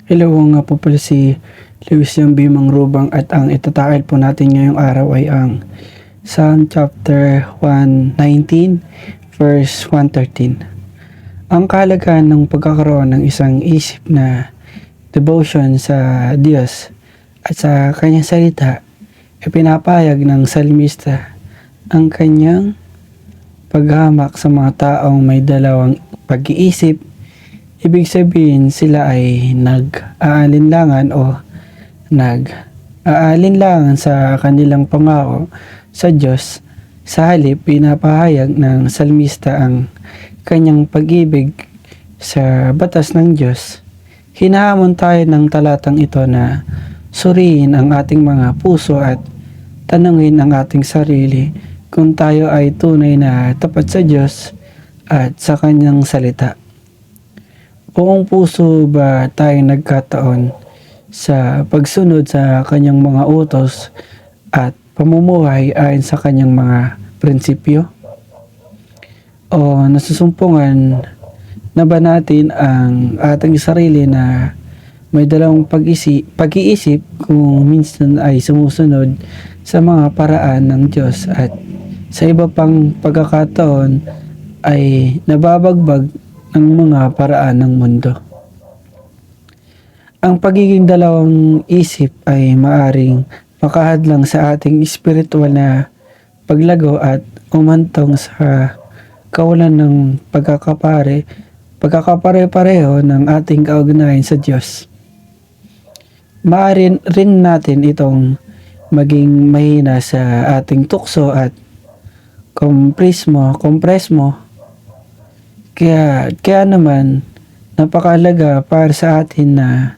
Hello, nga po pala si Luis yung Bimang Rubang at ang itatakil po natin ngayong araw ay ang Psalm chapter 119 verse 113. Ang kahalagahan ng pagkakaroon ng isang isip na devotion sa Diyos at sa kanyang salita ay pinapahayag ng salmista ang kanyang paghamak sa mga taong may dalawang pag-iisip. Ibig sabihin sila ay nag-aalinlangan o nag-aalinlangan sa kanilang pangako sa Diyos. Sa halip, pinapahayag ng salmista ang kanyang pag-ibig sa batas ng Diyos. Hinahamon tayo ng talatang ito na suriin ang ating mga puso at tanungin ang ating sarili kung tayo ay tunay na tapat sa Diyos at sa kanyang salita. Buong puso ba tayo nagkataon sa pagsunod sa kanyang mga utos at pamumuhay ayon sa kanyang mga prinsipyo? O nasusumpungan na ba natin ang ating sarili na may dalawang pag-iisip kung minsan ay sumusunod sa mga paraan ng Diyos at sa iba pang pagkakataon ay nababagbag ang mga paraan ng mundo? Ang pagiging dalawang isip ay maaring makahadlang sa ating espiritual na paglago at umantong sa kawalan ng pagkakapare-pareho ng ating kaugnayan sa Diyos. Maaari rin natin itong maging mahina sa ating tukso at kompresmo. Kaya naman, napakahalaga para sa atin na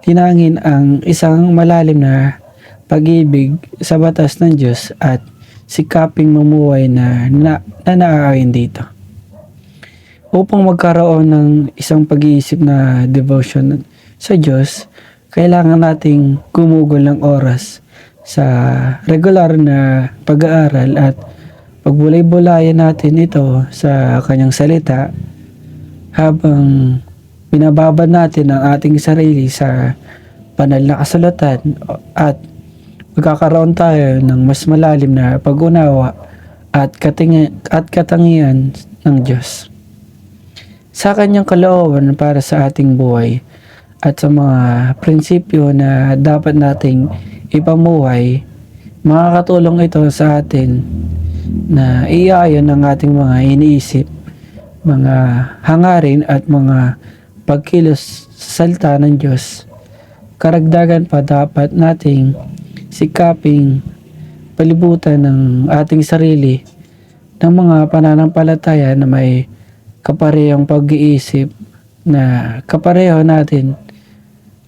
linangin ang isang malalim na pag-ibig sa batas ng Diyos at sikaping mamuhay na naaayon dito. Upang magkaroon ng isang pag-iisip na devotion sa Diyos, kailangan nating gumugol ng oras sa regular na pag-aaral at pagbulay-bulayan natin ito sa kanyang salita habang binababad natin ang ating sarili sa banal na kasulatan at magkakaroon tayo ng mas malalim na pag-unawa at katangian ng Diyos. Sa kanyang kalooban para sa ating buhay at sa mga prinsipyo na dapat nating ipamuhay, makakatulong ito sa atin na iayon ang ating mga iniisip, mga hangarin at mga pagkilos sa salita ng Diyos. Karagdagan pa, dapat nating sikaping palibutan ng ating sarili ng mga pananampalataya na may kaparehong pag-iisip na kapareho natin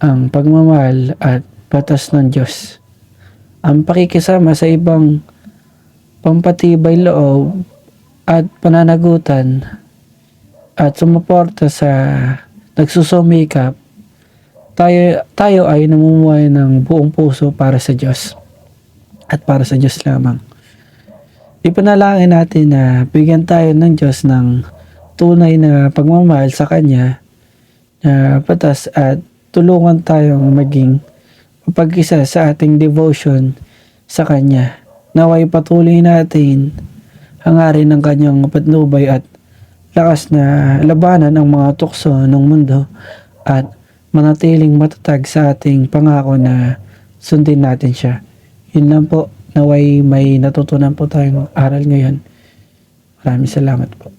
ang pagmamahal at batas ng Diyos. Ang pakikisama sa ibang pampatibay loob at pananagutan at sumuporta sa nagsusumikap, tayo ay namumuhay ng buong puso para sa Diyos at para sa Diyos lamang. Ipanalangin natin na bigyan tayo ng Diyos ng tunay na pagmamahal sa Kanya na batas at tulungan tayong maging mapag-isa sa ating devotion sa Kanya. Naway patuloy natin hangarin ng kanyang patnubay at lakas na labanan ang mga tukso ng mundo at manatiling matatag sa ating pangako na sundin natin siya. Yun lang po, naway may natutunan po tayong aral ngayon. Maraming salamat po.